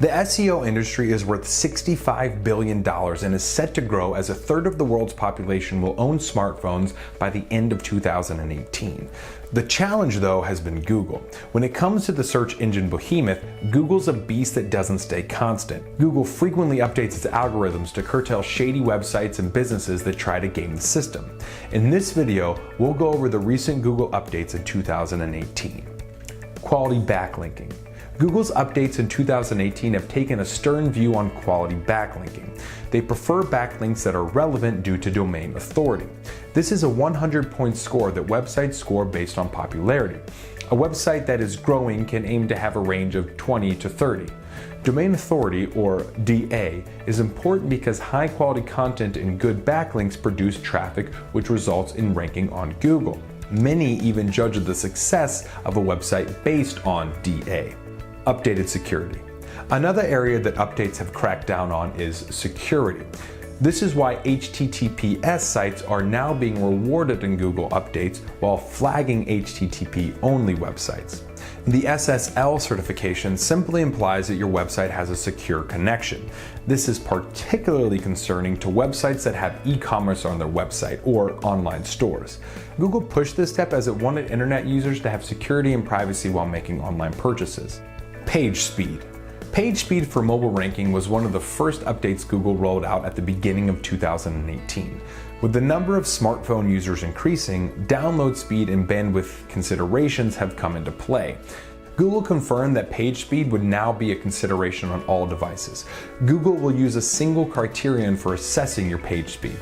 The SEO industry is worth $65 billion and is set to grow as a third of the world's population will own smartphones by the end of 2018. The challenge, though, has been Google. When it comes to the search engine behemoth, Google's a beast that doesn't stay constant. Google frequently updates its algorithms to curtail shady websites and businesses that try to game the system. In this video, we'll go over the recent Google updates in 2018. Quality backlinking. Google's updates in 2018 have taken a stern view on quality backlinking. They prefer backlinks that are relevant due to domain authority. This is a 100-point score that websites score based on popularity. A website that is growing can aim to have a range of 20 to 30. Domain authority, or DA, is important because high-quality content and good backlinks produce traffic, which results in ranking on Google. Many even judge the success of a website based on DA. Updated security. Another area that updates have cracked down on is security. This is why HTTPS sites are now being rewarded in Google updates while flagging HTTP-only websites. The SSL certification simply implies that your website has a secure connection. This is particularly concerning to websites that have e-commerce on their website or online stores. Google pushed this step as it wanted internet users to have security and privacy while making online purchases. PageSpeed. PageSpeed for mobile ranking was one of the first updates Google rolled out at the beginning of 2018. With the number of smartphone users increasing, download speed and bandwidth considerations have come into play. Google confirmed that PageSpeed would now be a consideration on all devices. Google will use a single criterion for assessing your page speed.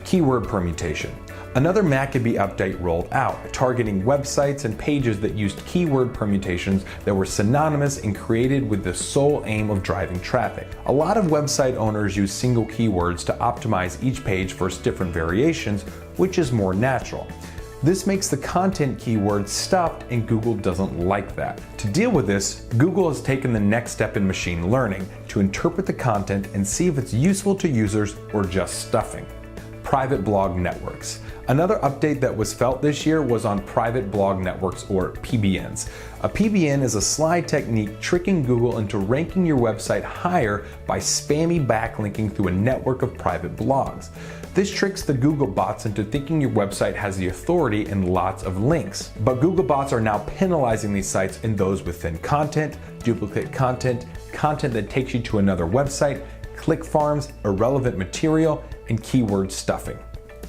Keyword permutation. Another Maccabee update rolled out, targeting websites and pages that used keyword permutations that were synonymous and created with the sole aim of driving traffic. A lot of website owners use single keywords to optimize each page versus different variations, which is more natural. This makes the content keyword stuffed, and Google doesn't like that. To deal with this, Google has taken the next step in machine learning to interpret the content and see if it's useful to users or just stuffing. Private blog networks. Another update that was felt this year was on private blog networks, or PBNs. A PBN is a sly technique tricking Google into ranking your website higher by spammy backlinking through a network of private blogs. This tricks the Google bots into thinking your website has the authority and lots of links. But Google bots are now penalizing these sites and those with thin content, duplicate content, content that takes you to another website, click farms, irrelevant material, and keyword stuffing.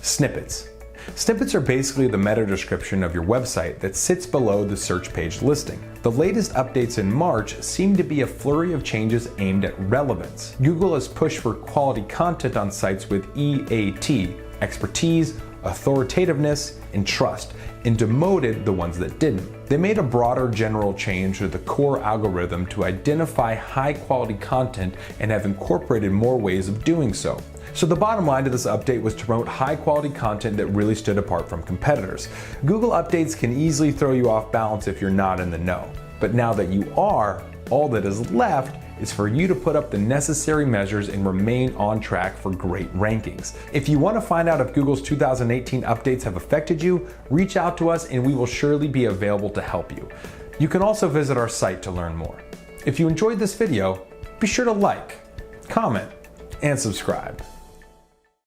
Snippets. Snippets are basically the meta description of your website that sits below the search page listing. The latest updates in March seem to be a flurry of changes aimed at relevance. Google has pushed for quality content on sites with EAT, expertise, authoritativeness, and trust, and demoted the ones that didn't. They made a broader general change to the core algorithm to identify high-quality content and have incorporated more ways of doing so. So the bottom line to this update was to promote high-quality content that really stood apart from competitors. Google updates can easily throw you off balance if you're not in the know. But now that you are, all that is left is for you to put up the necessary measures and remain on track for great rankings. If you want to find out if Google's 2018 updates have affected you, reach out to us and we will surely be available to help you. You can also visit our site to learn more. If you enjoyed this video, be sure to like, comment, and subscribe.